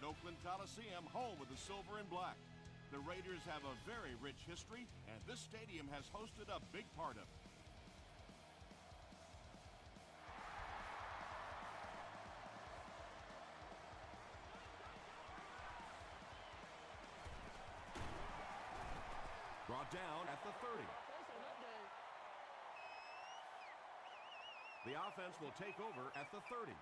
at Oakland Coliseum, home of the silver and black. The Raiders have a very rich history, and this stadium has hosted a big part of it. Brought down at the 30. The offense will take over at the 30.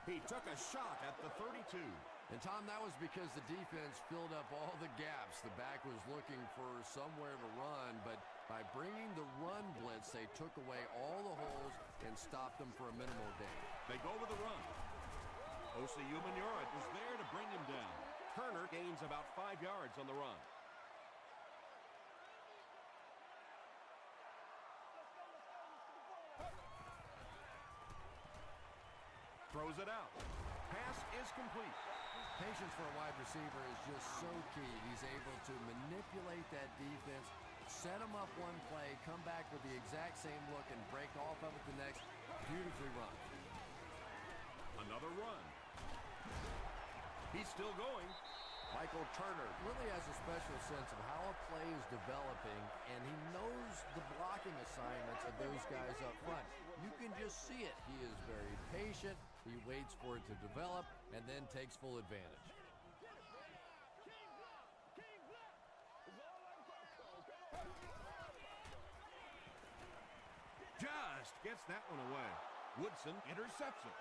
He took a shot at the 32. And, Tom, that was because the defense filled up all the gaps. The back was looking for somewhere to run, but by bringing the run blitz, they took away all the holes and stopped them for a minimal gain. They go with the run. Osi Umenyiora is there to bring him down. Turner gains about 5 yards on the run. Throws it out. Pass is complete. Patience for a wide receiver is just so key. He's able to manipulate that defense, set them up one play, come back with the exact same look, and break off of it the next. Beautifully run. Another run. He's still going. Michael Turner really has a special sense of how a play is developing, and he knows the blocking assignments of those guys up front. You can just see it. He is very patient. He waits for it to develop and then takes full advantage. Just gets that one away. Woodson intercepts it.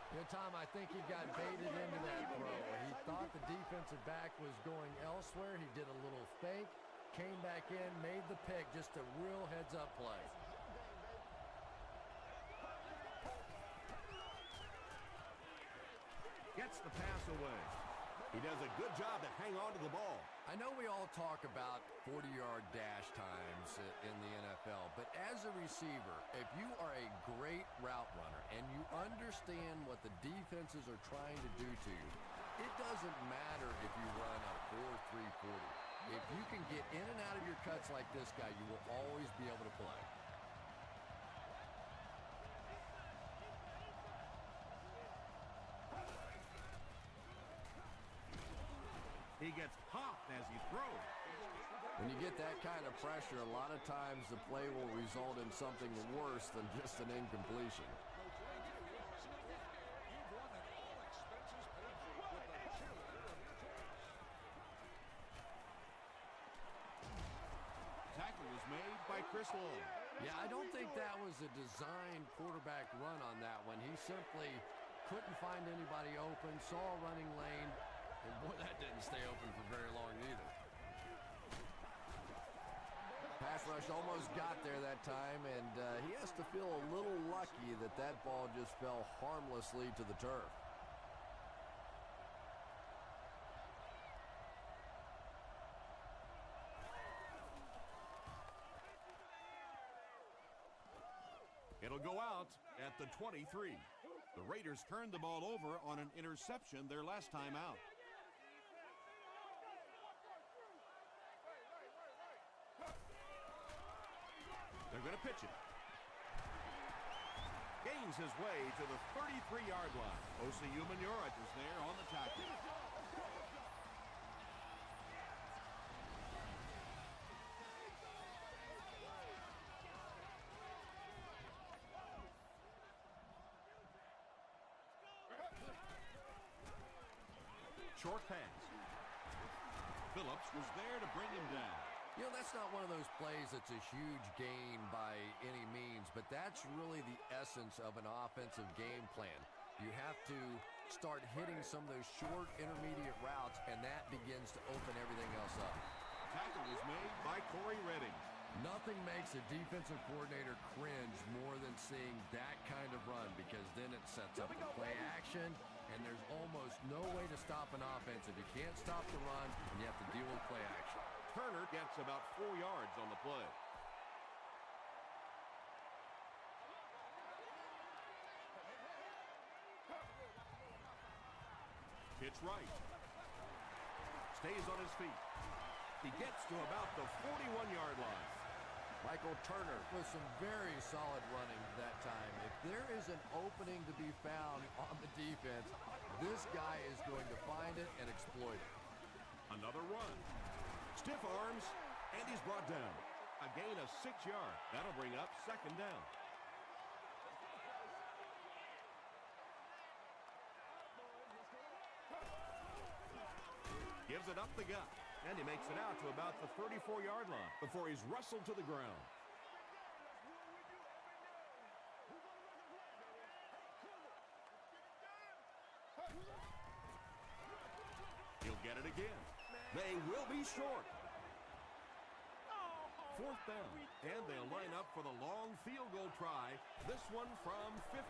You know, Tom, I think he got baited into that throw. He thought the defensive back was going elsewhere. He did a little fake, came back in, made the pick, just a real heads-up play. Gets the pass away. He does a good job to hang on to the ball. I know we all talk about 40-yard dash times in the NFL, but as a receiver, if you are a great route runner and you understand what the defenses are trying to do to you, it doesn't matter if you run a 4.3 40. If you can get in and out of your cuts like this guy, you will always be able to play. He gets popped as he throws. When you get that kind of pressure, a lot of times the play will result in something worse than just an incompletion. Tackle was made by Chris Long. Yeah, I don't think that was a designed quarterback run on that one. He simply couldn't find anybody open, saw a running lane, and boy, that didn't stay open for very long either. Pass rush almost got there that time, and he has to feel a little lucky that that ball just fell harmlessly to the turf. It'll go out at the 23. The Raiders turned the ball over on an interception their last time out. They're going to pitch it. Gains his way to the 33-yard line. Osi Umenyiora is there on the tackle. Short pass. Phillips was there to bring him down. You know, that's not one of those plays that's a huge gain by any means, but that's really the essence of an offensive game plan. You have to start hitting some of those short intermediate routes, and that begins to open everything else up. Tackle was made by Corey Redding. Nothing makes a defensive coordinator cringe more than seeing that kind of run, because then it sets up the play action, and there's almost no way to stop an offense if you can't stop the run and you have to deal with play action. Turner gets about 4 yards on the play. Pitch right. stays on his feet. He gets to about the 41-yard line. Michael Turner with some very solid running that time. If there is an opening to be found on the defense, this guy is going to find it and exploit it. Another run. Stiff arms, and he's brought down. A gain of 6 yards. That'll bring up second down. Gives it up the gut, and he makes it out to about the 34-yard line before he's wrestled to the ground. He'll get it again. They will be short. Fourth down, and they'll line up for the long field goal try, this one from 50.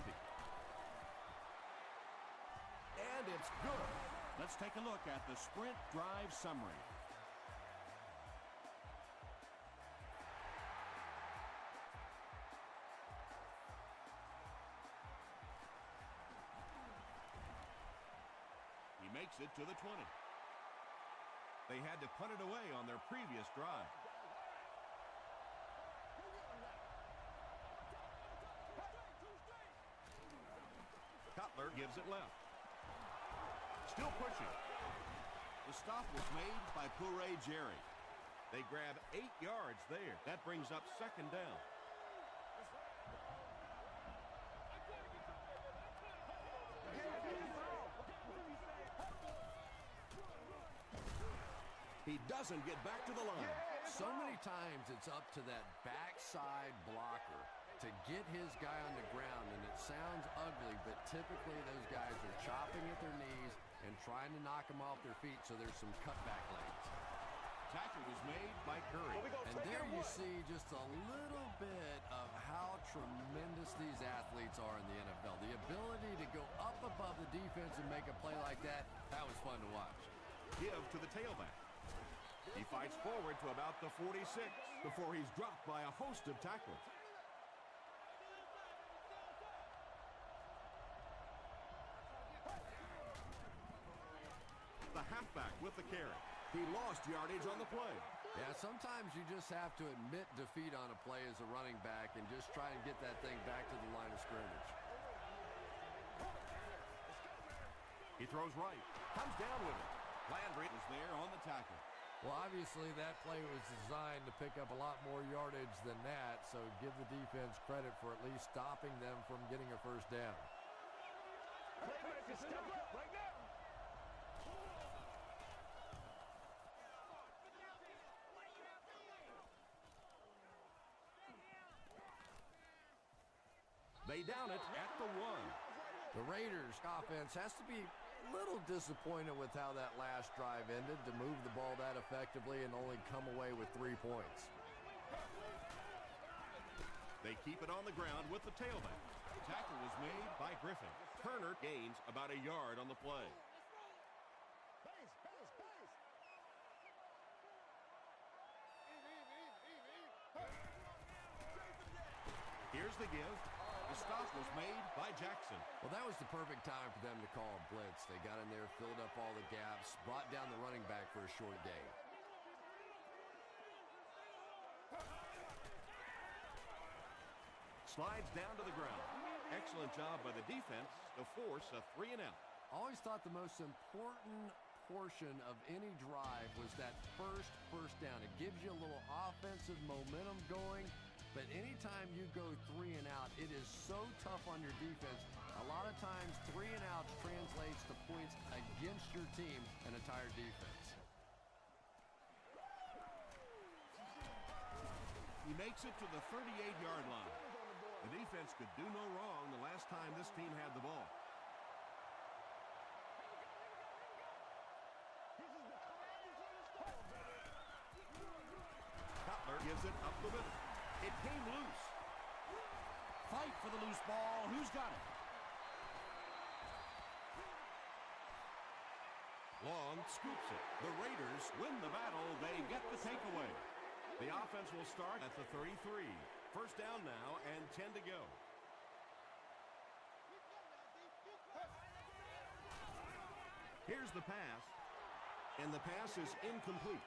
And it's good. Let's take a look at the sprint drive summary. He makes it to the 20. They had to punt it away on their previous drive. Cutler gives it left. Still pushing. The stop was made by Puré Jerry. They grab 8 yards there. That brings up second down. He doesn't get back to the line. So many times it's up to that backside blocker to get his guy on the ground, and it sounds ugly, but typically those guys are chopping at their knees and trying to knock them off their feet, so there's some cutback lanes. Tackle was made by Curry. And there you see just a little bit of how tremendous these athletes are in the NFL. The ability to go up above the defense and make a play like that, that was fun to watch. Give to the tailback. He fights forward to about the 46 before he's dropped by a host of tacklers. The halfback with the carry. He lost yardage on the play. Yeah, sometimes you just have to admit defeat on a play as a running back and just try and get that thing back to the line of scrimmage. He throws right. Comes down with it. Landry is there on the tackle. Well, obviously that play was designed to pick up a lot more yardage than that, so give the defense credit for at least stopping them from getting a first down. They down it at the 1. The Raiders offense has to be a little disappointed with how that last drive ended, to move the ball that effectively and only come away with 3 points. They keep it on the ground with the tailback. Tackle was made by Griffin. Turner gains about a yard on the play. Here's the give. The stop was made by Jackson. Well, that was the perfect time for them to call a blitz. They got in there, filled up all the gaps, brought down the running back for a short gain. Slides down to the ground. Excellent job by the defense to force a 3-and-out. Always thought the most important portion of any drive was that first down. It gives you a little offensive momentum going. But anytime you go 3-and-out, it is so tough on your defense. A lot of times, 3-and-outs translates to points against your team and entire defense. He makes it to the 38-yard line. The defense could do no wrong the last time this team had the ball. Cutler gives it up the middle. It came loose. Fight for the loose ball. Who's got it? Long scoops it. The Raiders win the battle. They get the takeaway. The offense will start at the 33. First down now and 10 to go. Here's the pass. And the pass is incomplete.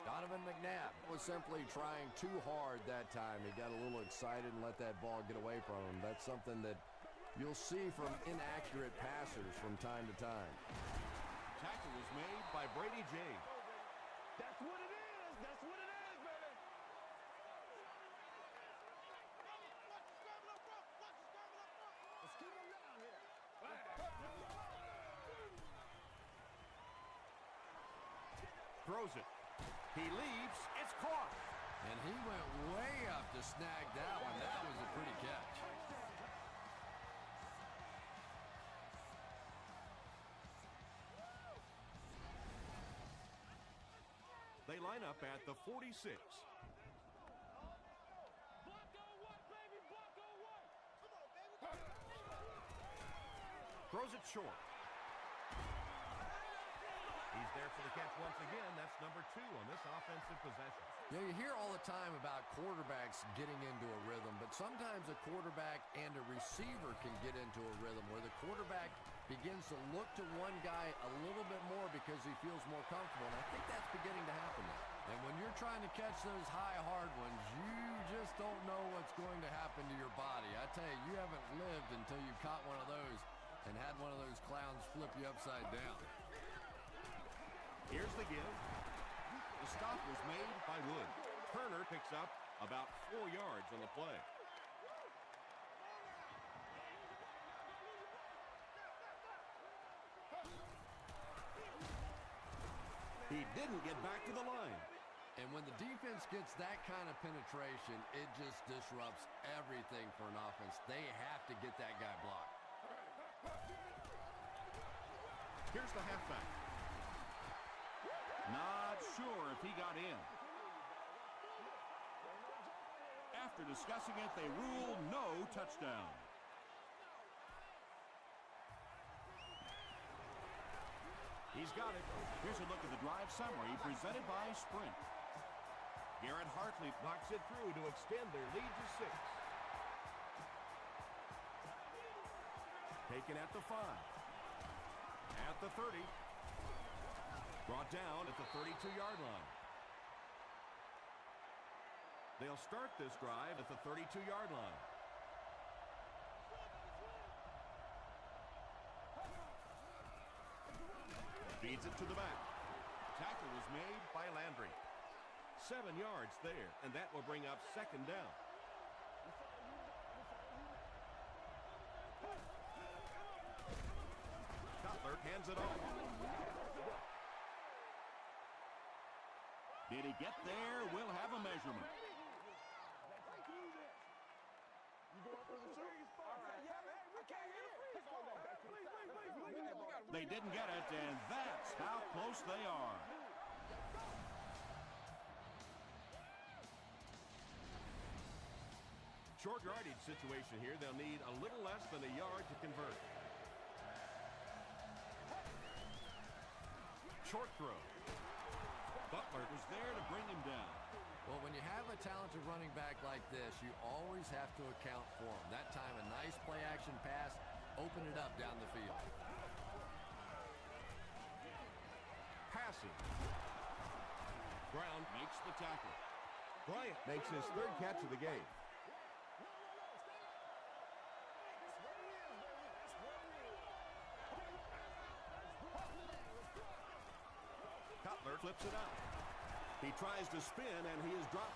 Donovan McNabb was simply trying too hard that time. He got a little excited and let that ball get away from him. That's something that you'll see from inaccurate passers from time to time. Tackle was made by Brady James. That's what it is. That's what it is, baby. Let's keep him down here. Throws it. He leaps. It's caught. And he went way up to snag that one. That was a pretty catch. They line up at the 46. Throws it short. He's there for the catch once again. That's number 2 on this offensive possession. Yeah, you hear all the time about quarterbacks getting into a rhythm, but sometimes a quarterback and a receiver can get into a rhythm where the quarterback begins to look to one guy a little bit more because he feels more comfortable, and I think that's beginning to happen now. And when you're trying to catch those high, hard ones, you just don't know what's going to happen to your body. I tell you, you haven't lived until you caught one of those and had one of those clowns flip you upside down. Here's the give. The stop was made by Wood. Turner picks up about 4 yards on the play. He didn't get back to the line. And when the defense gets that kind of penetration, it just disrupts everything for an offense. They have to get that guy blocked. Here's the halfback. Not sure if he got in. After discussing it, they rule no touchdown. He's got it. Here's a look at the drive summary presented by Sprint. Garrett Hartley knocks it through to extend their lead to 6. Taken at the 5. At the 30. Brought down at the 32-yard line. They'll start this drive at the 32-yard line. Feeds it to the back. Tackle was made by Landry. 7 yards there, and that will bring up 2nd down. Cutler hands it off. Did he get there? We'll have a measurement. They didn't get it, and that's how close they are. Short yardage situation here. They'll need a little less than a yard to convert. Short throw. Butler was there to bring him down. Well, when you have a talented running back like this, you always have to account for him. That time, a nice play-action pass, open it up down the field. Passing. Brown makes the tackle. Bryant makes his 3rd catch of the game. Cutler flips it out. He tries to spin, and he is dropped.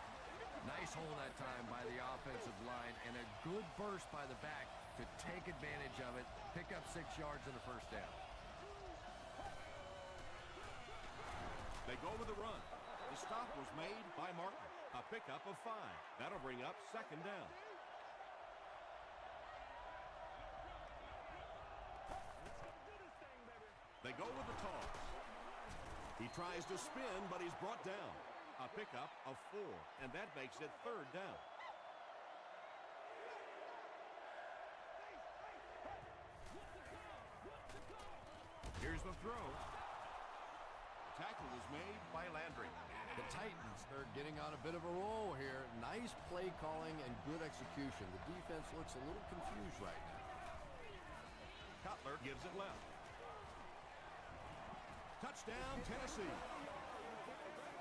Nice hole that time by the offensive line, and a good burst by the back to take advantage of it, pick up 6 yards and a 1st down. They go with the run. The stop was made by Martin. A pickup of 5. That'll bring up 2nd down. They go with the toss. He tries to spin, but he's brought down. A pickup of 4, and that makes it 3rd down. Here's the throw. Tackle was made by Landry. The Titans are getting on a bit of a roll here. Nice play calling and good execution. The defense looks a little confused right now. Cutler gives it left. Touchdown, Tennessee.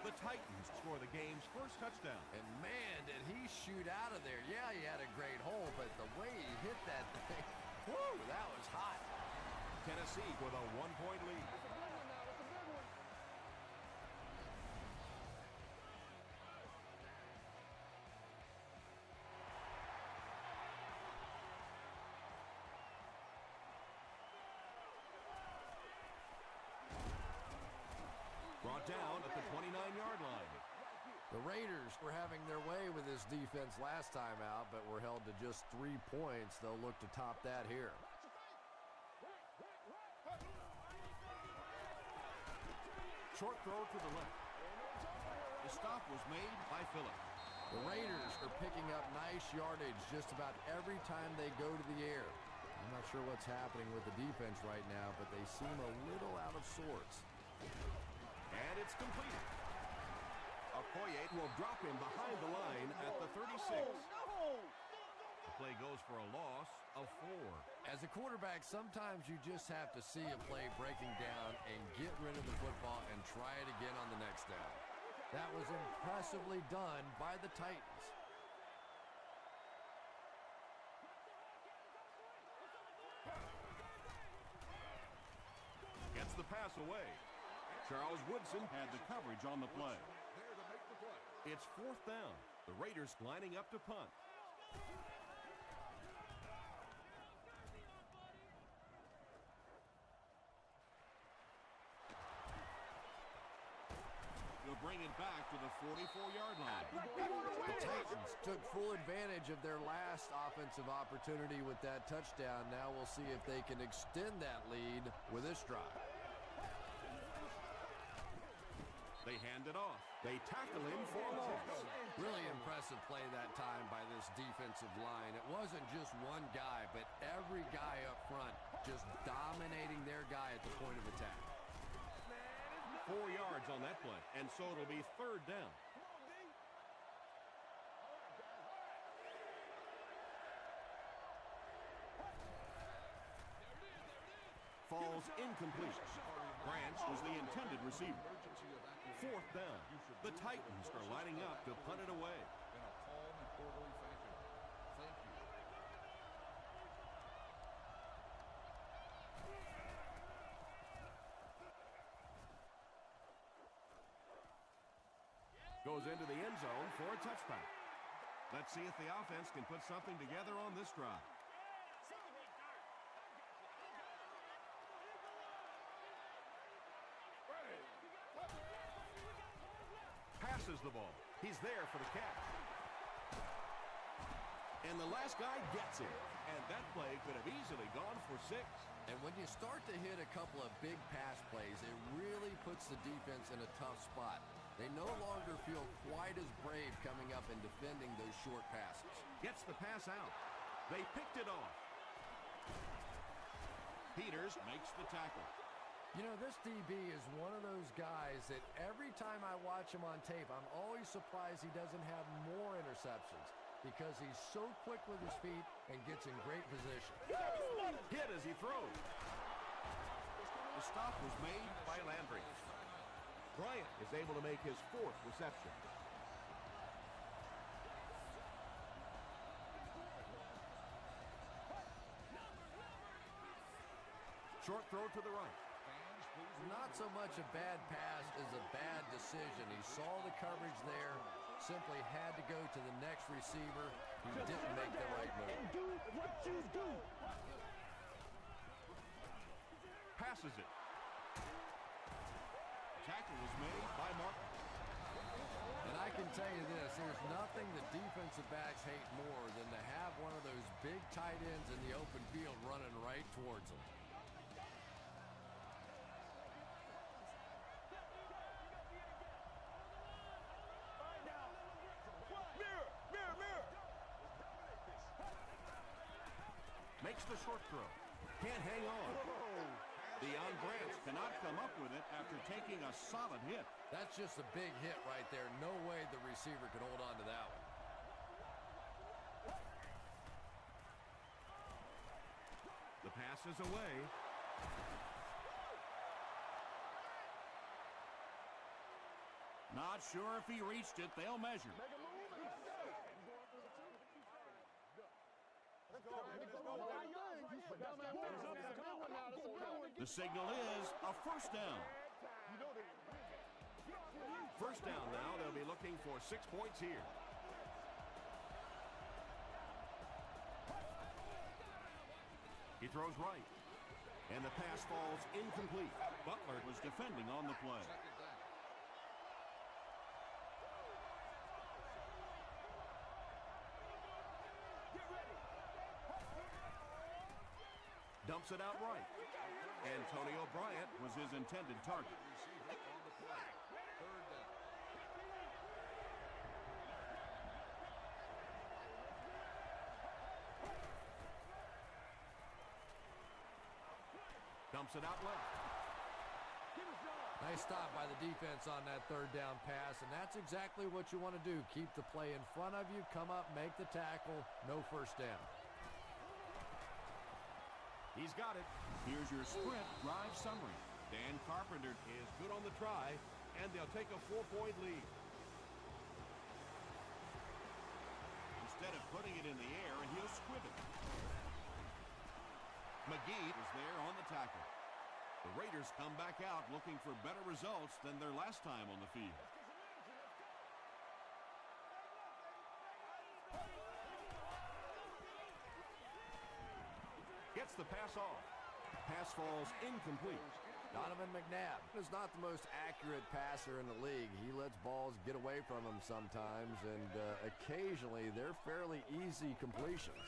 The Titans score the game's first touchdown. And man, did he shoot out of there. Yeah, he had a great hole, but the way he hit that thing, whoo, that was hot. Tennessee with a 1-point lead. Brought down at the 29-yard line. The Raiders were having their way with this defense last time out, but were held to just 3 points. They'll look to top that here. Short throw to the left. The stop was made by Phillip. The Raiders are picking up nice yardage just about every time they go to the air. I'm not sure what's happening with the defense right now, but they seem a little out of sorts. And it's completed. Okoye will drop him behind the line at the 36. The play goes for a loss of 4. As a quarterback, sometimes you just have to see a play breaking down and get rid of the football and try it again on the next down. That was impressively done by the Titans. Gets the pass away. Charles Woodson had the coverage on the play. It's 4th down. The Raiders lining up to punt. They'll bring it back to the 44-yard line. The Titans took full advantage of their last offensive opportunity with that touchdown. Now we'll see if they can extend that lead with this drive. They hand it off. They tackle him for a loss. Really impressive play that time by this defensive line. It wasn't just one guy, but every guy up front just dominating their guy at the point of attack. 4 yards on that play, and so it'll be 3rd down. Falls incomplete. Branch was the intended receiver. 4th down. The Titans are lining up to punt it away. Goes into the end zone for a touchback. Let's see if the offense can put something together on this drive. Passes the ball. He's there for the catch. And the last guy gets it. And that play could have easily gone for 6. And when you start to hit a couple of big pass plays, it really puts the defense in a tough spot. They no longer feel quite as brave coming up and defending those short passes. Gets the pass out. They picked it off. Peters makes the tackle. You know, this DB is one of those guys that every time I watch him on tape, I'm always surprised he doesn't have more interceptions because he's so quick with his feet and gets in great position. Hit as he throws. The stop was made by Landry. Bryant is able to make his 4th reception. Short throw to the right. Not so much a bad pass as a bad decision. He saw the coverage there, simply had to go to the next receiver. He didn't make the right move. And do what you do. Passes it. Tackle was made by Martin. And I can tell you this, there's nothing the defensive backs hate more than to have one of those big tight ends in the open field running right towards them. Makes the short throw. Can't hang on. Deion Branch cannot come up with it after taking a solid hit. That's just a big hit right there. No way the receiver could hold on to that one. The pass is away. Not sure if he reached it. They'll measure. The signal is a first down. First down now. They'll be looking for 6 points here. He throws right. And the pass falls incomplete. Butler was defending on the play. Dumps it out right. Antonio Bryant was his intended target. Dumps it out left. Nice stop by the defense on that third down pass, and that's exactly what you want to do. Keep the play in front of you, come up, make the tackle, no first down. He's got it. Here's your sprint drive summary. Dan Carpenter is good on the try, and they'll take a 4-point lead. Instead of putting it in the air, and he'll squib it. McGee is there on the tackle. The Raiders come back out looking for better results than their last time on the field. Gets the pass off. Pass falls incomplete. Donovan McNabb is not the most accurate passer in the league. He lets balls get away from him sometimes, and occasionally they're fairly easy completions.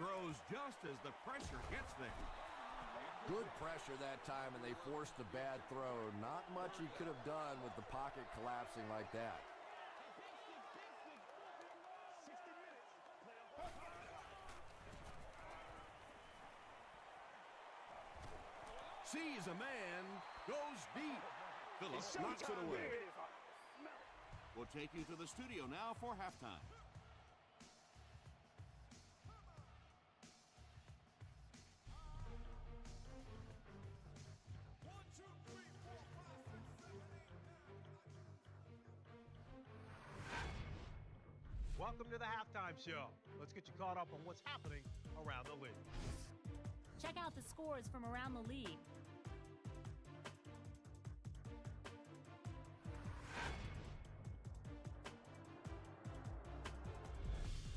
Throws just as the pressure gets there. Good pressure that time, and they forced the bad throw. Not much he could have done with the pocket collapsing like that. Sees a man, goes deep. Phillips knocks it away. We'll take you to the studio now for halftime. Welcome to the halftime show. Let's get you caught up on what's happening around the league. Check out the scores from around the league.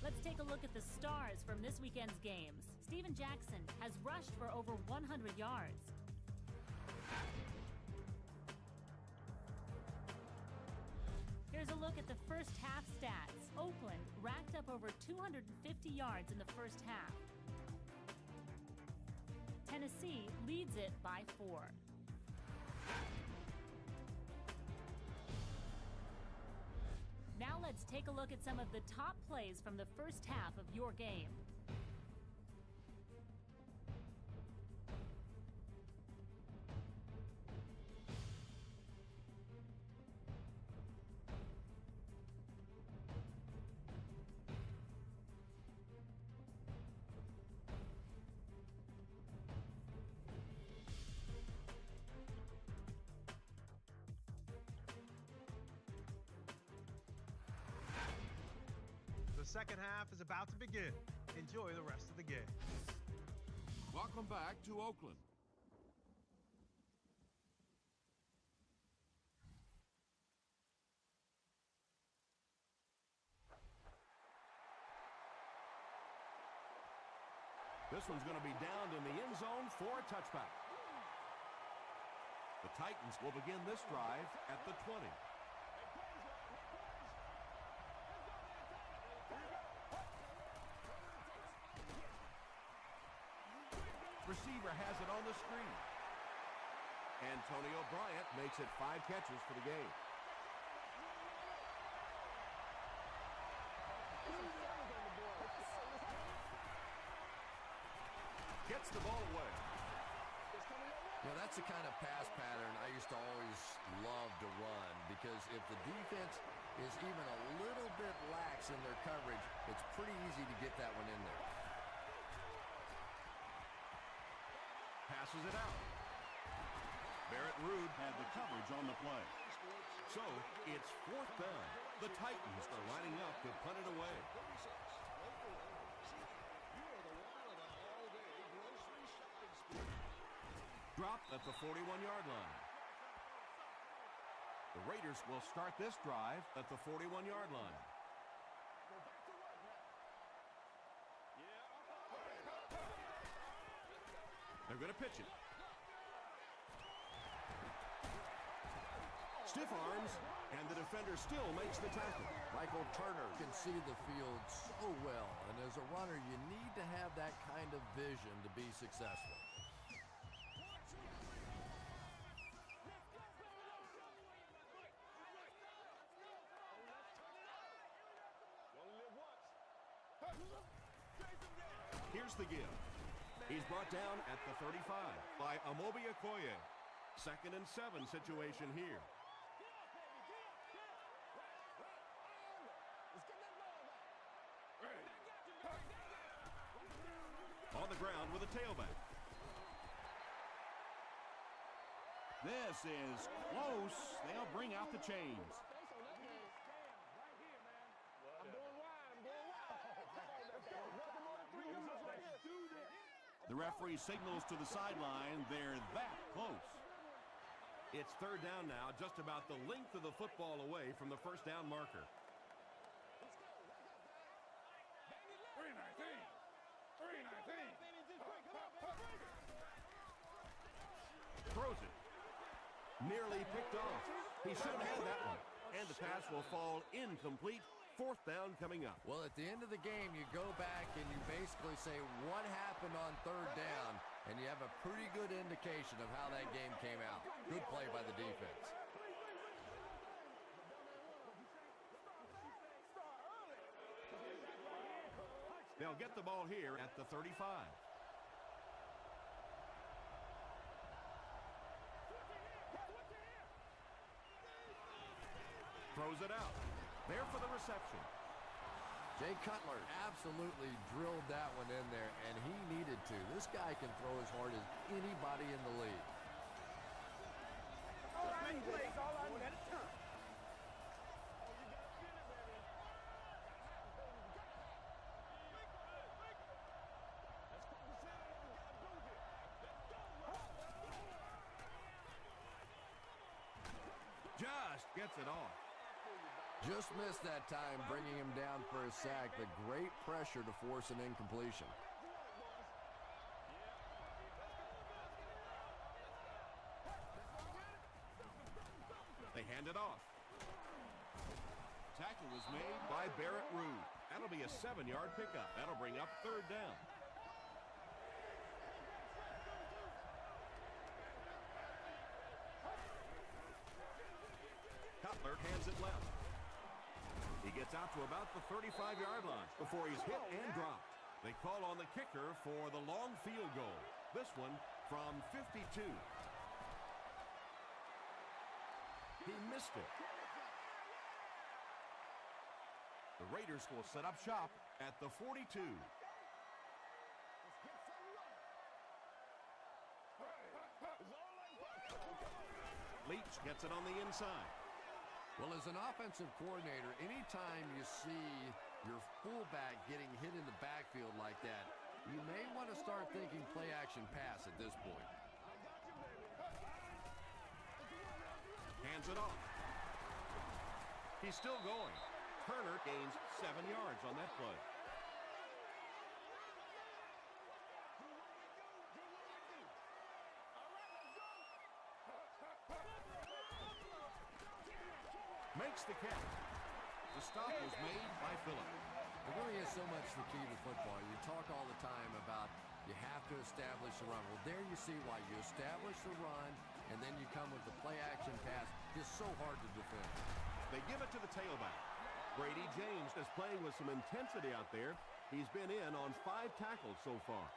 Let's take a look at the stars from this weekend's games. Steven Jackson has rushed for over 100 yards. Here's a look at the first half stats. Oakland racked up over 250 yards in the first half. Tennessee leads it by 4. Now let's take a look at some of the top plays from the first half of your game. The second half is about to begin. Enjoy the rest of the game. Welcome back to Oakland. This one's going to be downed in the end zone for a touchback. The Titans will begin this drive at the 20. Receiver has it on the screen. Antonio Bryant makes it 5 catches for the game. Gets the ball away. You know, that's the kind of pass pattern I used to always love to run, because if the defense is even a little bit lax in their coverage, it's pretty easy to get that one in there. Passes it out. Barrett Ruud had the coverage yards on the play. So, it's 4th down. The Titans are lining up to punt it away. Dropped at the 41-yard line. The Raiders will start this drive at the 41-yard line. They're going to pitch it. Stiff arms, and the defender still makes the tackle. Michael Turner can see the field so well, and as a runner, you need to have that kind of vision to be successful. Here's the give. He's brought down at the 35 by Amobi Okoye. 2nd and 7 situation here. On the ground with a tailback. This is close. They'll bring out the chains. The referee signals to the sideline. They're that close. It's 3rd down now, just about the length of the football away from the 1st down marker. Throws it. Nearly picked off. He should have had that one. And the pass will fall incomplete. 4th down coming up. Well, at the end of the game, you go back and you basically say what happened on 3rd down, and you have a pretty good indication of how that game came out. Good play by the defense. They'll get the ball here at the 35. Throws it out. There for the reception. Jay Cutler absolutely drilled that one in there, and he needed to. This guy can throw as hard as anybody in the league. Just gets it off. Just missed that time, bringing him down for a sack, but great pressure to force an incompletion. They hand it off. Tackle was made by Barrett Ruud. That'll be a 7-yard pickup. That'll bring up 3rd down. Cutler hands it left. He gets out to about the 35-yard line before he's hit and dropped. They call on the kicker for the long field goal. This one from 52. He missed it. The Raiders will set up shop at the 42. Leach gets it on the inside. Well, as an offensive coordinator, anytime you see your fullback getting hit in the backfield like that, you may want to start thinking play-action pass at this point. Hands it off. He's still going. Turner gains 7 yards on that play. Makes the catch. The stop was made by Phillip. It really is so much the key to football. You talk all the time about you have to establish the run. Well, there you see why. You establish the run, and then you come with the play-action pass. It's so hard to defend. They give it to the tailback. Brady James is playing with some intensity out there. He's been in on 5 tackles so far.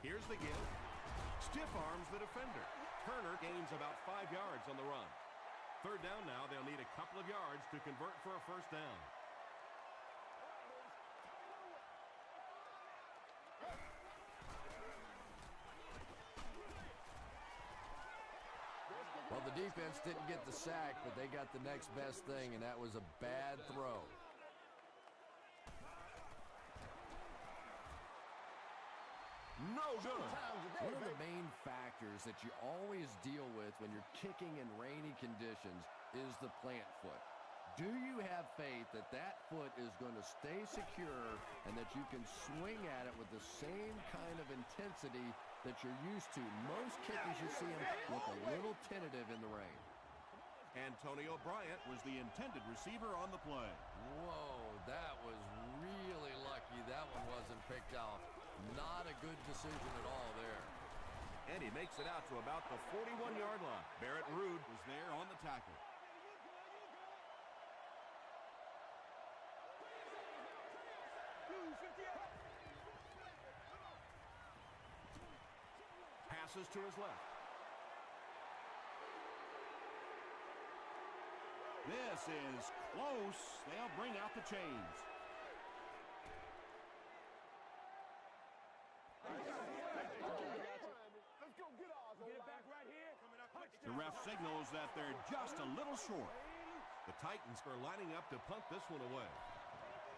Here's the give. Stiff arms the defender. Turner gains about 5 yards on the run. 3rd down now. They'll need a couple of yards to convert for a 1st down. the defense didn't get the sack, but they got the next best thing, and that was a bad throw. No good. One of the main factors that you always deal with when you're kicking in rainy conditions is the plant foot. Do you have faith that that foot is going to stay secure and that you can swing at it with the same kind of intensity that you're used to? Most kickers, you see them look a little tentative in the rain. Antonio Bryant was the intended receiver on the play. Whoa, that was really lucky that one wasn't picked off. Not a good decision at all there. And he makes it out to about the 41-yard line. Barrett Ruud was there on the tackle. Passes to his left. This is close. They'll bring out the chains. The ref signals that they're just a little short. The Titans are lining up to punt this one away.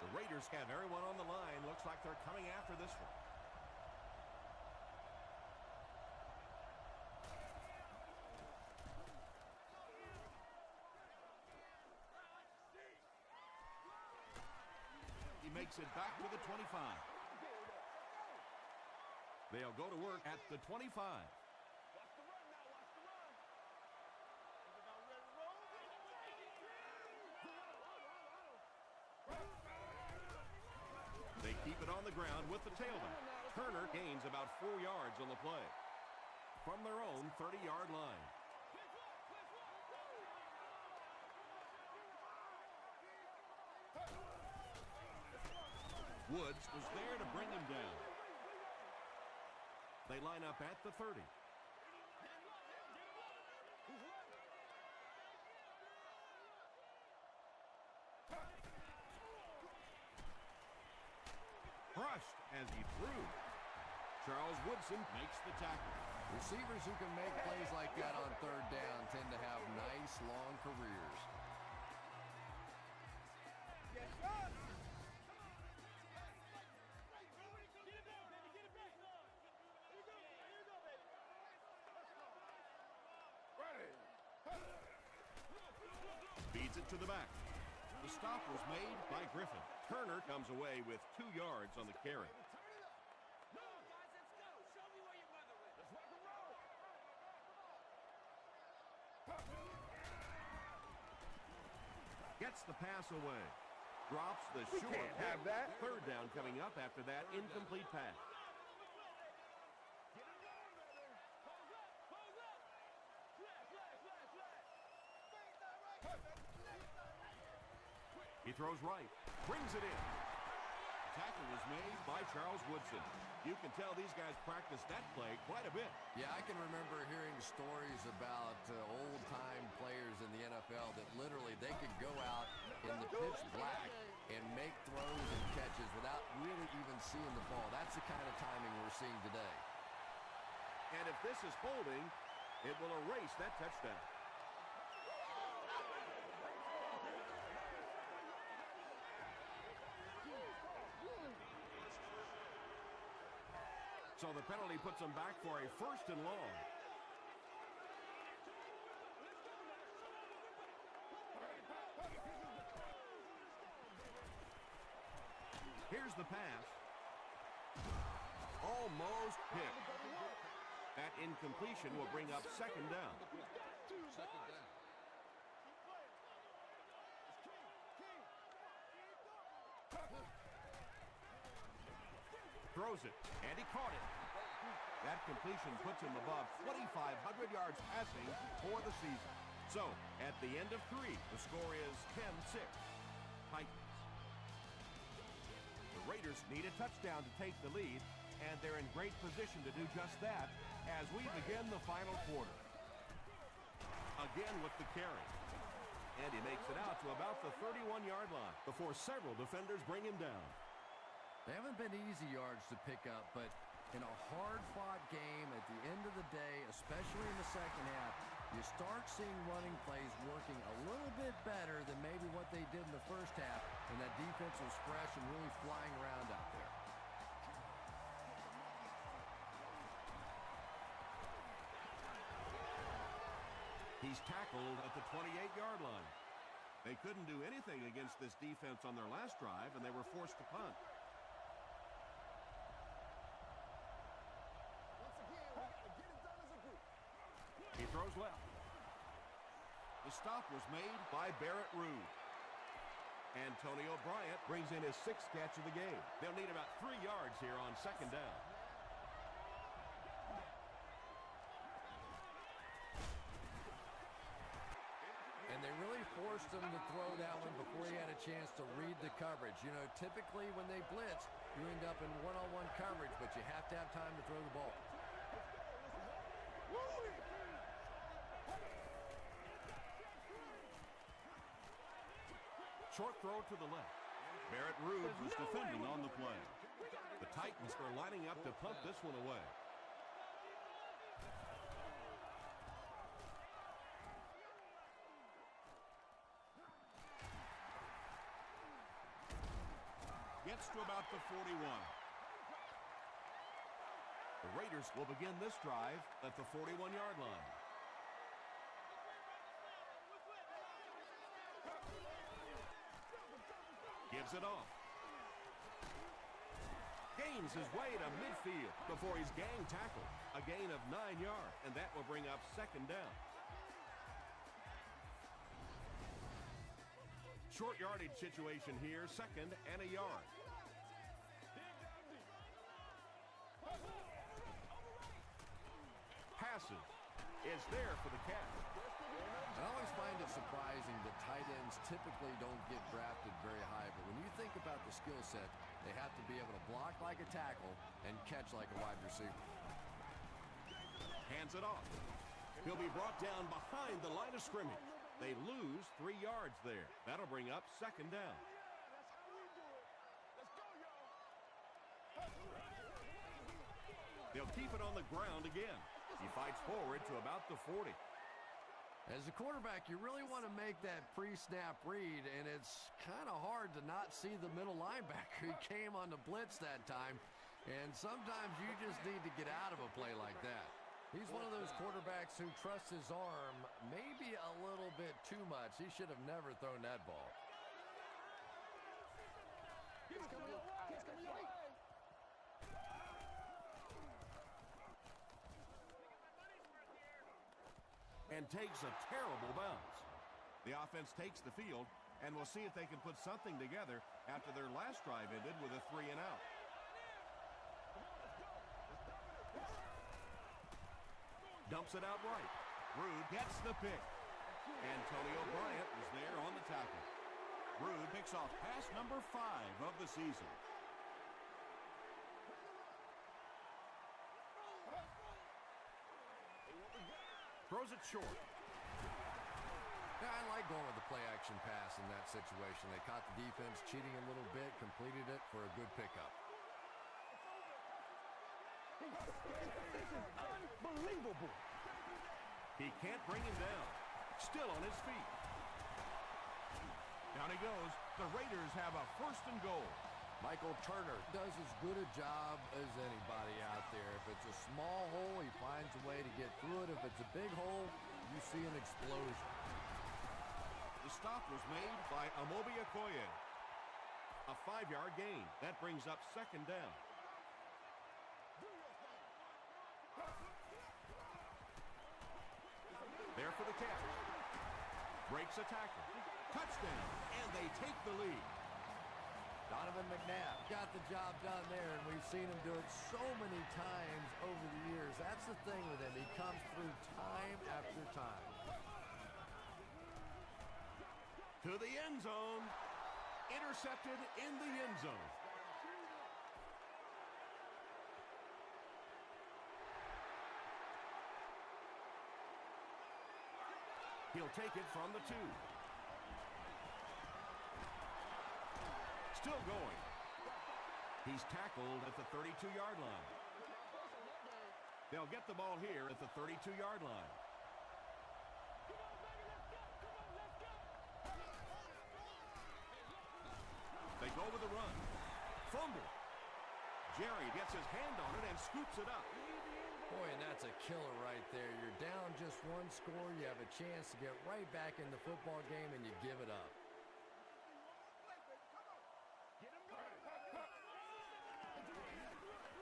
The Raiders have everyone on the line. Looks like they're coming after this one. He makes it back to the 25. They'll go to work at the 25. They keep it on the ground with the tailback. Turner gains about 4 yards on the play from their own 30-yard line. Woods was there to bring him down. They line up at the 30. Crushed as he threw. Charles Woodson makes the tackle. Receivers who can make plays like that on third down tend to have nice, long careers. Feeds it to the back. The stop was made by Griffin. Turner comes away with 2 yards on the carry. Gets the pass away. Drops the short. Have that. Third down coming up after that incomplete pass. He throws right, brings it in. Tackle was made by Charles Woodson. You can tell these guys practice that play quite a bit. Yeah, I can remember hearing stories about old-time players in the NFL that literally they could go out in the pitch black and make throws and catches without really even seeing the ball. That's the kind of timing we're seeing today. And if this is holding, it will erase that touchdown. So the penalty puts them back for a first and long. Here's the pass. Almost hit. That incompletion will bring up second down. Throws it, and he caught it. That completion puts him above 2,500 yards passing for the season. So, at the end of 3, the score is 10-6. Titans. The Raiders need a touchdown to take the lead, and they're in great position to do just that as we begin the final quarter. Again with the carry. And he makes it out to about the 31-yard line before several defenders bring him down. They haven't been easy yards to pick up, but in a hard-fought game at the end of the day, especially in the second half, you start seeing running plays working a little bit better than maybe what they did in the first half, and that defense was fresh and really flying around out there. He's tackled at the 28-yard line. They couldn't do anything against this defense on their last drive, and they were forced to punt. He throws left. The stop was made by Barrett Ruud. Antonio Bryant brings in his 6th catch of the game. They'll need about 3 yards here on second down. And they really forced him to throw that one before he had a chance to read the coverage. You know, typically when they blitz, you end up in one-on-one coverage, but you have to have time to throw the ball. Short throw to the left. Barrett Ruud was defending on the play. The Titans are lining up to punt this one away. Gets to about the 41. The Raiders will begin this drive at the 41-yard line. Gives it off. Gains his way to midfield before he's gang tackled. A gain of 9 yards, and that will bring up second down. Short yardage situation here, second and a yard. Passes. Is there for the catch. I always find it surprising that tight ends typically don't get drafted very high, but when you think about the skill set, they have to be able to block like a tackle and catch like a wide receiver. Hands it off. He'll be brought down behind the line of scrimmage. They lose 3 yards there. That'll bring up second down. They'll keep it on the ground again. He fights forward to about the 40. As a quarterback, you really want to make that pre-snap read, and it's kind of hard to not see the middle linebacker. He came on the blitz that time, and sometimes you just need to get out of a play like that. He's one of those quarterbacks who trusts his arm maybe a little bit too much. He should have never thrown that ball. And takes a terrible bounce. The offense takes the field, and we'll see if they can put something together after their last drive ended with a 3 and out. Dumps it out right. Ruud gets the pick. Antonio Bryant was there on the tackle. Ruud picks off pass number 5 of the season. Throws it short. Yeah, I like going with the play-action pass in that situation. They caught the defense cheating a little bit, completed it for a good pickup. This is unbelievable. He can't bring him down. Still on his feet. Down he goes. The Raiders have a 1st and goal. Michael Turner does as good a job as anybody out there. If it's a small hole, he finds a way to get through it. If it's a big hole, you see an explosion. The stop was made by Amobi Okoye. A 5-yard gain. That brings up second down. There for the catch. Breaks a tackle. Touchdown. And they take the lead. Donovan McNabb got the job done there, and we've seen him do it so many times over the years. That's the thing with him. He comes through time after time. To the end zone. Intercepted in the end zone. He'll take it from the 2. Still going. He's tackled at the 32-yard line. They'll get the ball here at the 32-yard line. They go with the run. Fumble. Jerry gets his hand on it and scoops it up. Boy, and that's a killer right there. You're down just one score. You have a chance to get right back in the football game, and you give it up.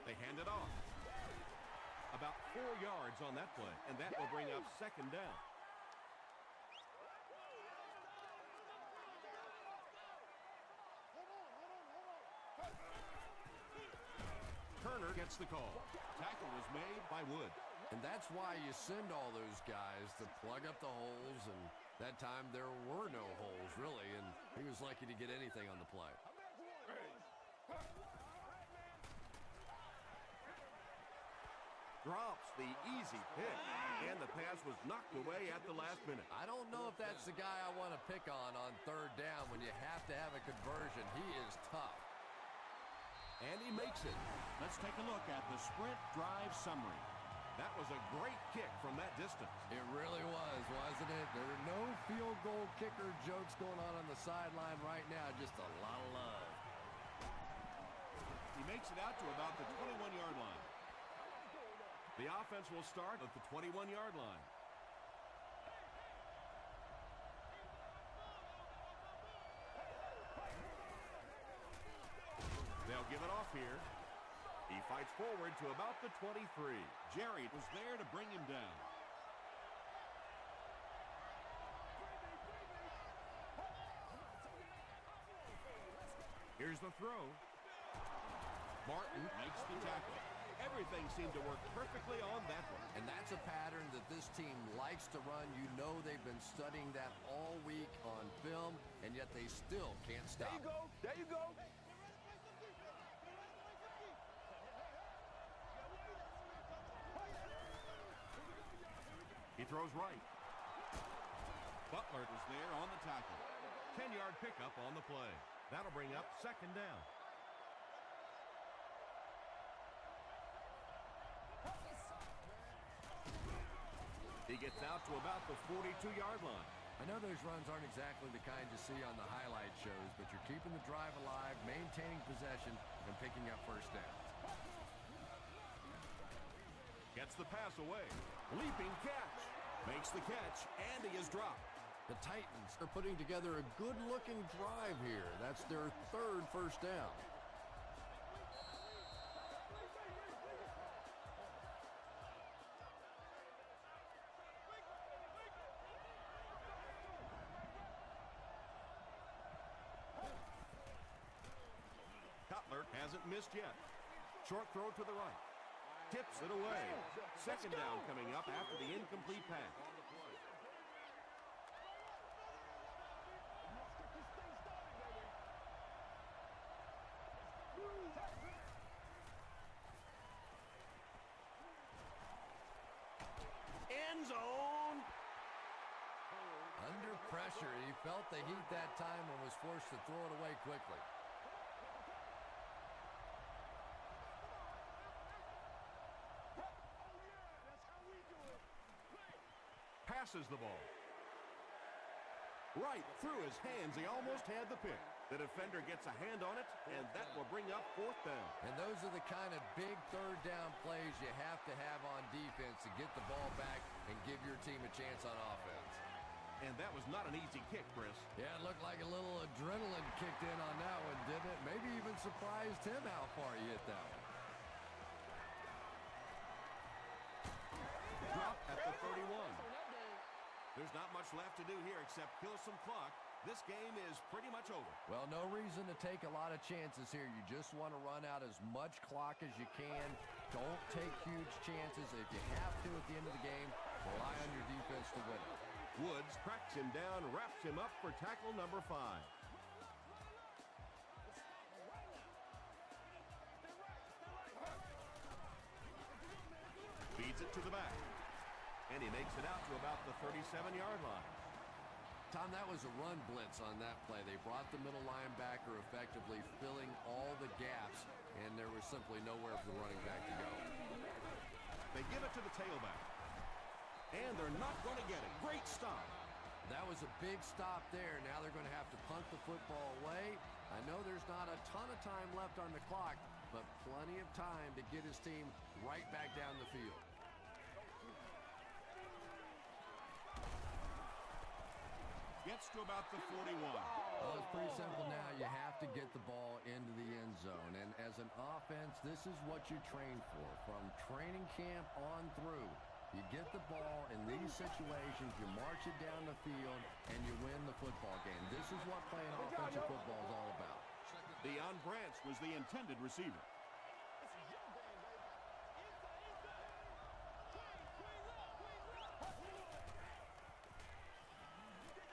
They hand it off. About 4 yards on that play, and that will bring up second down. Turner gets the call. Tackle was made by Wood. And that's why you send all those guys to plug up the holes, and that time there were no holes, really, and he was lucky to get anything on the play. Drops the easy pick, and the pass was knocked away at the last minute. I don't know if that's the guy I want to pick on third down when you have to have a conversion. He is tough. And he makes it. Let's take a look at the sprint drive summary. That was a great kick from that distance. It really was, wasn't it? There are no field goal kicker jokes going on the sideline right now. Just a lot of love. He makes it out to about the 21-yard line. The offense will start at the 21-yard line. They'll give it off here. He fights forward to about the 23. Jerry was there to bring him down. Here's the throw. Martin makes the tackle. Everything seemed to work perfectly on that one. And that's a pattern that this team likes to run. You know they've been studying that all week on film, and yet they still can't stop. There you go. There you go. He throws right. Butler was there on the tackle. 10-yard pickup on the play. That'll bring up second down. He gets out to about the 42-yard line. I know those runs aren't exactly the kind you see on the highlight shows, but you're keeping the drive alive, maintaining possession, and picking up first downs. Gets the pass away. Leaping catch. Makes the catch, and he is dropped. The Titans are putting together a good-looking drive here. That's their third first down. Cutler hasn't missed yet. Short throw to the right. Tips it away. Second down coming up after the incomplete pass. End zone. Under pressure, he felt the heat that time and was forced to throw it away quickly. Passes the ball. Right through his hands. He almost had the pick. The defender gets a hand on it, and that will bring up fourth down. And those are the kind of big third down plays you have to have on defense to get the ball back and give your team a chance on offense. And that was not an easy kick, Chris. Yeah, it looked like a little adrenaline kicked in on that one, didn't it? Maybe even surprised him how far he hit that one. Drop at the 31. There's not much left to do here except kill some clock. This game is pretty much over. Well, no reason to take a lot of chances here. You just want to run out as much clock as you can. Don't take huge chances. If you have to at the end of the game, rely on your defense to win it. Woods cracks him down, wraps him up for tackle number 5. Feeds it to the back. And he makes it out to about the 37-yard line. Tom, that was a run blitz on that play. They brought the middle linebacker effectively filling all the gaps, and there was simply nowhere for the running back to go. They give it to the tailback. And they're not going to get it. Great stop. That was a big stop there. Now they're going to have to punt the football away, I know there's not a ton of time left on the clock, but plenty of time to get his team right back down the field. Gets to about the 41. Well, it's pretty simple now. You have to get the ball into the end zone. And as an offense, this is what you train for. From training camp on through, you get the ball in these situations, you march it down the field, and you win the football game. This is what playing offensive football is all about. Deion Branch was the intended receiver.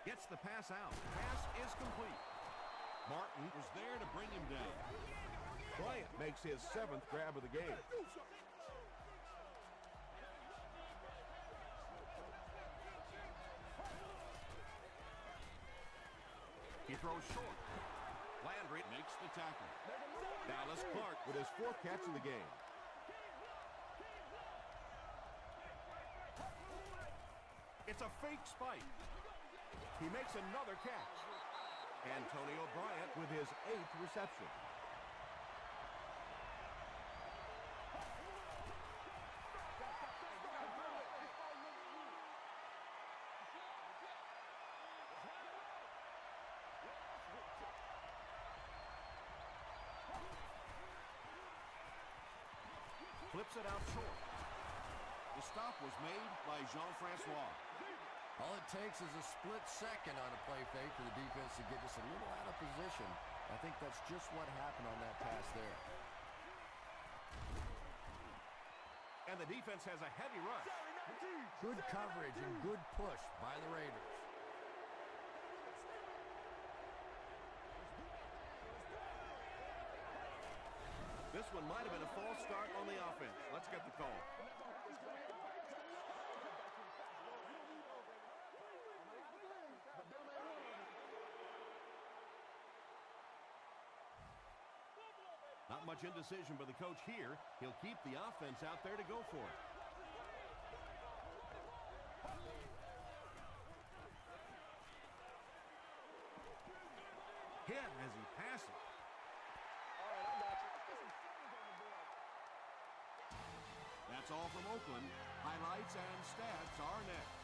Gets the pass out. Pass is complete. Martin was there to bring him down. Bryant makes his 7th grab of the game. He throws short. Landry makes the tackle. Dallas Clark with his 4th catch of the game. It's a fake spike. He makes another catch. Antonio Bryant with his 8th reception. Flips it out short. The stop was made by Jean-Francois. All it takes is a split second on a play fake for the defense to get just a little out of position. I think that's just what happened on that pass there. And the defense has a heavy rush. Good coverage and good push by the Raiders. This one might have been a false start on the offense. Let's get the call. Not much indecision by the coach here. He'll keep the offense out there to go for it. Hit as he passes. That's all from Oakland. Highlights and stats are next.